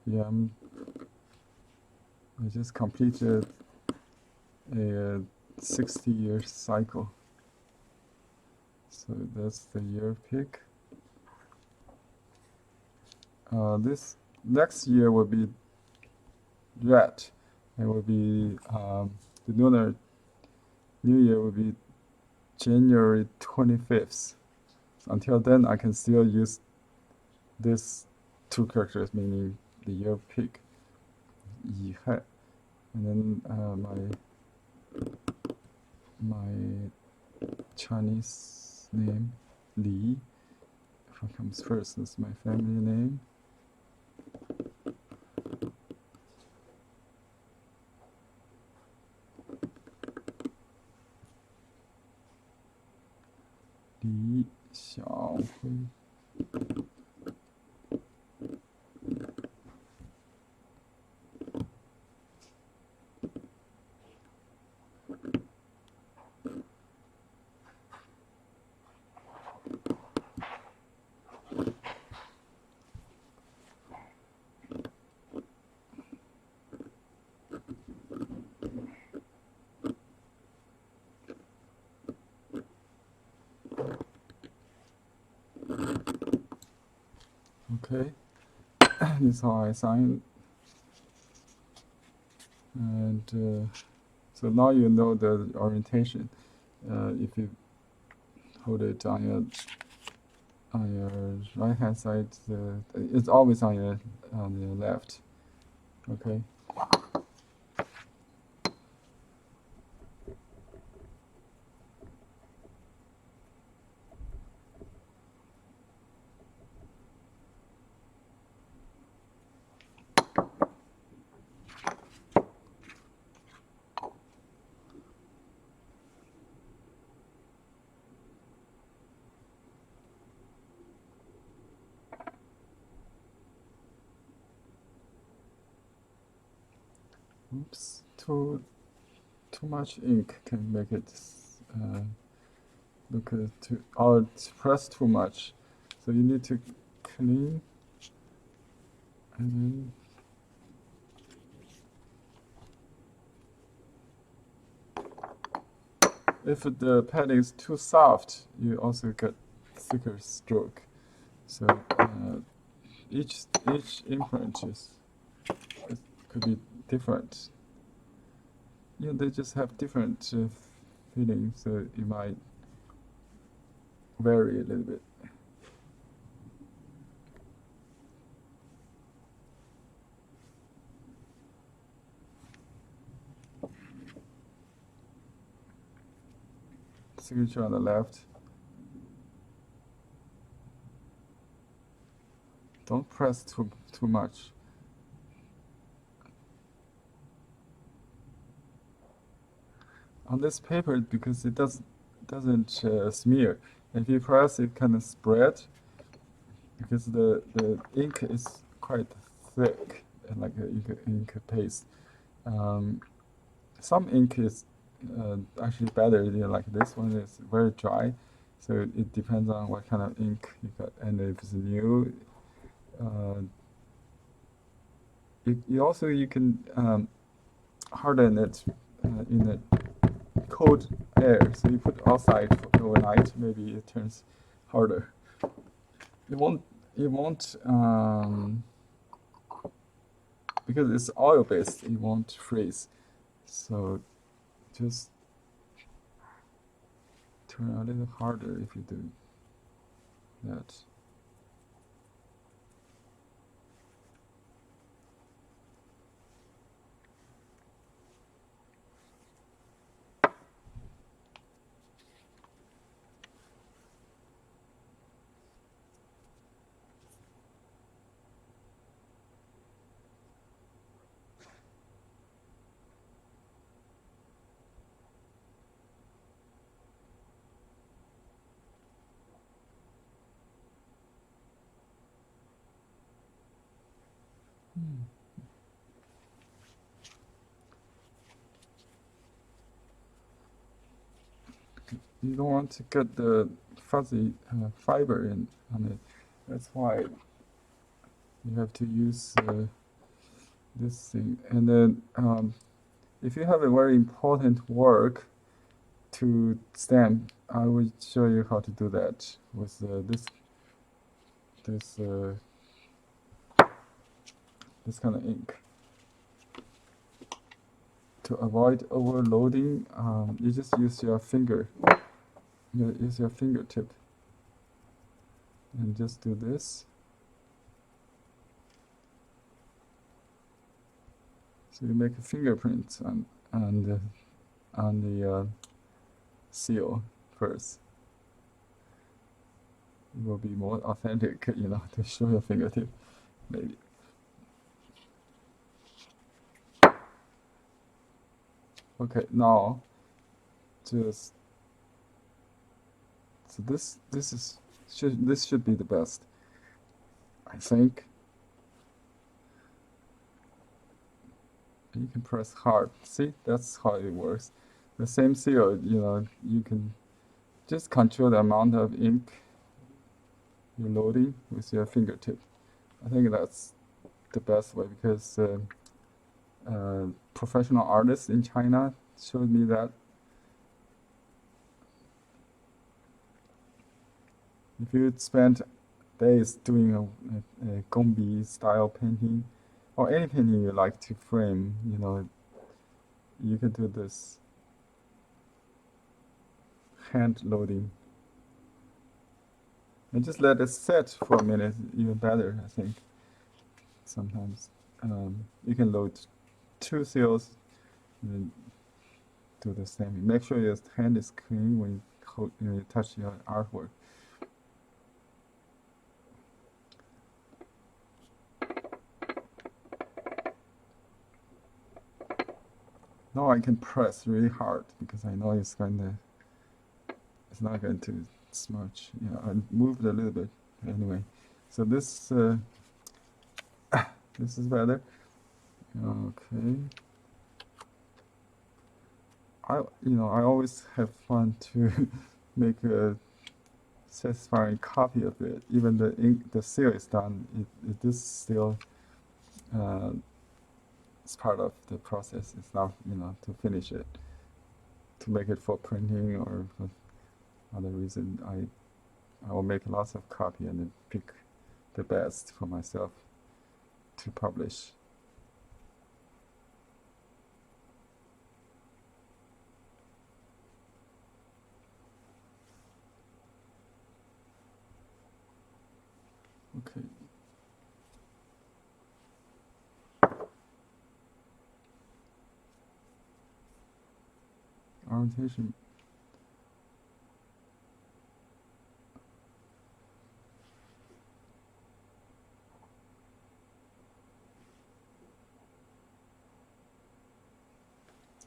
Yeah, I just completed a 60-year cycle. So that's the year pig. This next year will be red. It will be the lunar New Year will be January 25th. Until then, I can still use these two characters, meaning the year pig, 乙亥, and then my Chinese name, Li, if it comes first, is my family name. Li Xiaohui. Okay, this is how I sign. And so now you know the orientation. If you hold it on your right hand side, it's always on your left. Okay. Oops, too much ink can make it look too, or press too much. So you need to clean and then if the padding is too soft, you also get thicker stroke. So each imprint it could be different. Yeah, they just have different feelings, so it might vary a little bit. Signature on the left. Don't press too much. On this paper, because it doesn't smear. If you press, it kind of spread because the ink is quite thick, like ink paste. Some ink is actually better. Like this one is very dry, so it depends on what kind of ink you got, and if it's new. You can harden it in the cold air. So you put outside for overnight, maybe it turns harder. It won't because it's oil based. It won't freeze. So just turn a little harder if you do that. You don't want to get the fuzzy fiber on it. That's why you have to use this thing. And then if you have a very important work to stamp, I will show you how to do that with this kind of ink. To avoid overloading, you just use your finger. Use your fingertip and just do this. So you make a fingerprint on the seal first. It will be more authentic, to show your fingertip, maybe. Okay, now just so this should be the best, I think. You can press hard. See, that's how it works. The same seal, you can just control the amount of ink you're loading with your fingertip. I think that's the best way because professional artists in China showed me that. If you spend days doing a Gombi style painting, or any painting you like to frame, you can do this hand loading. And just let it set for a minute, even better, I think. Sometimes you can load 2 seals and then do the same. Make sure your hand is clean when you touch your artwork. Now I can press really hard because I know it's not going to smudge. I moved a little bit anyway. So this is better. Okay. I always have fun to make a satisfying copy of it. Even the seal is done. It is still uh, it's part of the process. It's not to finish it, to make it for printing or for other reason. I will make lots of copy and then pick the best for myself to publish. Okay. Orientation.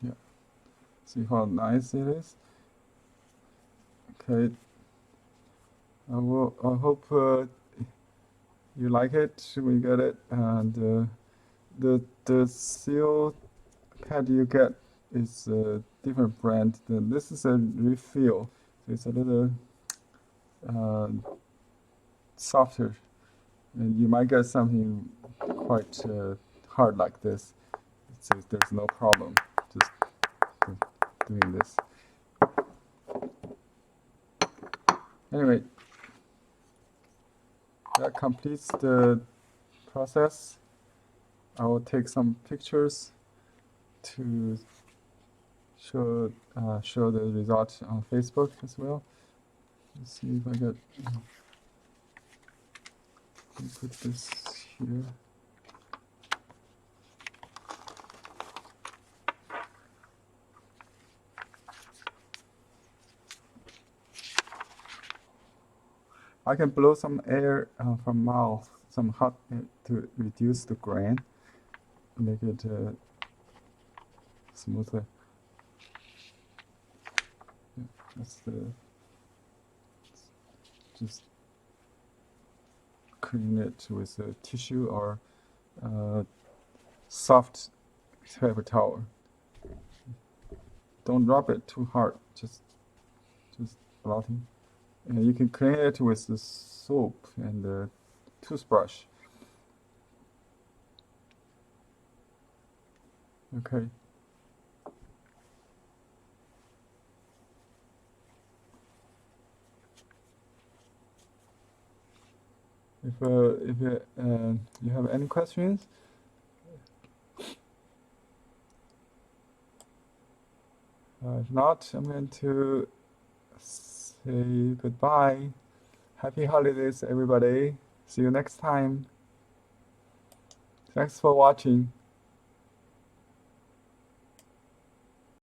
Yeah. See how nice it is. Okay. I hope you like it when you get it, and the seal pad you get is a different brand. This is a refill, so it's a little uh, softer, and you might get something quite hard like this. So there's no problem just doing this. Anyway, that completes the process. I will take some pictures to show the result on Facebook as well. Let's see if I get. Put this here. I can blow some air from mouth, some hot air to reduce the grain, make it smoother. Yeah, that's just clean it with a tissue or soft paper towel. Don't rub it too hard, just blotting. And you can clean it with the soap and the toothbrush. Okay. If you have any questions, if not, I'm going to say goodbye. Happy holidays, everybody. See you next time. Thanks for watching.